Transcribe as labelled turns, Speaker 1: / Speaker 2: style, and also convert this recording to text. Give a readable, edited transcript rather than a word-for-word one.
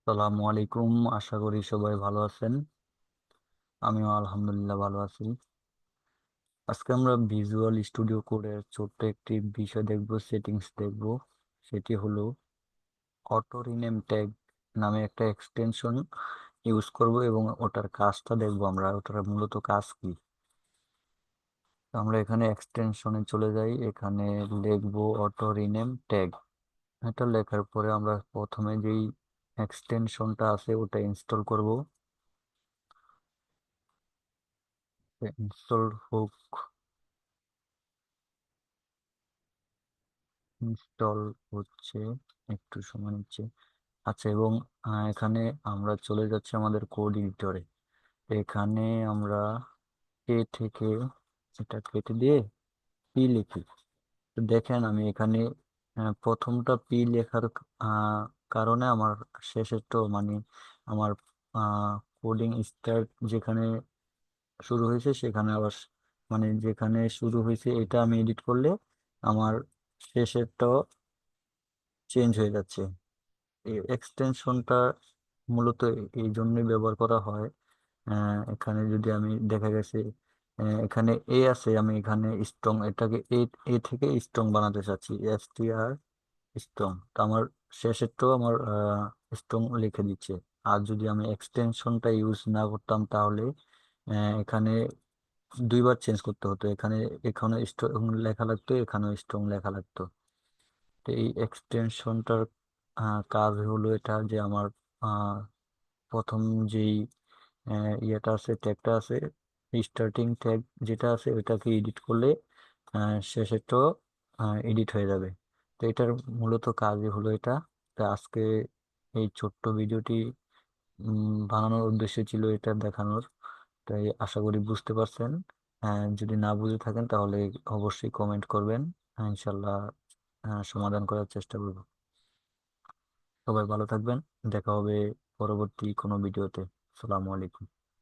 Speaker 1: আসসালামু আলাইকুম। আশা করি সবাই ভালো আছেন। আমিও আলহামদুলিল্লাহ ভালো আছি। আজকে আমরা ভিজুয়াল স্টুডিও কোডের ছোট্ট একটি বিষয় দেখব, সেটিংস দেখব। সেটি হলো অটো রিনেম ট্যাগ নামে একটা এক্সটেনশন ইউজ করব এবং ওটার কাজটা দেখব, আমরা ওটার মূলত কাজ কি। তো আমরা এখানে এক্সটেনশনে চলে যাই, এখানে লিখব অটো রিনেম ট্যাগ। এটা লেখার পরে আমরা প্রথমে যেই এক্সটেনশনটা আছে ওটা ইনস্টল করব। ইনস্টল হোক, ইনস্টল হচ্ছে, একটু সময় নিচ্ছে। আচ্ছা, এবং এখানে আমরা চলে যাচ্ছি আমাদের কোড এডিটরে। এখানে আমরা এ থেকে এটা কেটে দিয়ে পি লিখি। তো দেখেন আমি এখানে প্রথমটা পি লেখার আহ, কারণে আমার শেষেরটা মানে আমার কোডিং স্টার্ট যেখানে শুরু হয়েছে সেখানে আবার মানে যেখানে শুরু হয়েছে এটা আমি এডিট করলে আমার শেষেরটাও চেঞ্জ হয়ে যাচ্ছে। এই এক্সটেনশনটা মূলত এই জন্যই ব্যবহার করা হয়। এখানে যদি আমি দেখা গেছে এখানে এ আছে, আমি এখানে স্ট্রং এটাকে এ থেকে স্ট্রং বানাতে চাচ্ছি, STR স্ট্রং। তো আমার শেষেরটাও আমার স্ট্রং লিখে দিচ্ছে। আর যদি আমি এক্সটেনশনটা ইউজ না করতাম তাহলে এখানে দুইবার চেঞ্জ করতে হতো, এখানে এখানে স্ট্রং লেখা লাগতো, এখানেও স্ট্রং লেখা লাগতো। তো এই এক্সটেনশনটার কাজ হলো এটা যে আমার আহ, প্রথম যেই ইয়েটা আছে, ট্যাগটা আছে, স্টার্টিং ট্যাগ যেটা আছে ওইটাকে এডিট করলে শেষেরটাও এডিট হয়ে যাবে। তো এটার মূলত কাজই হলো এটা। তো আজকে এই ছোট্ট ভিডিওটি বানানোর উদ্দেশ্য ছিল এটা দেখানোর। তাই আশা করি বুঝতে পারছেন। যদি না বুঝে থাকেন তাহলে অবশ্যই কমেন্ট করবেন। ইনশাল্লাহ সমাধান করার চেষ্টা করব। সবাই ভালো থাকবেন। দেখা হবে পরবর্তী কোনো ভিডিওতে। আসসালামু আলাইকুম।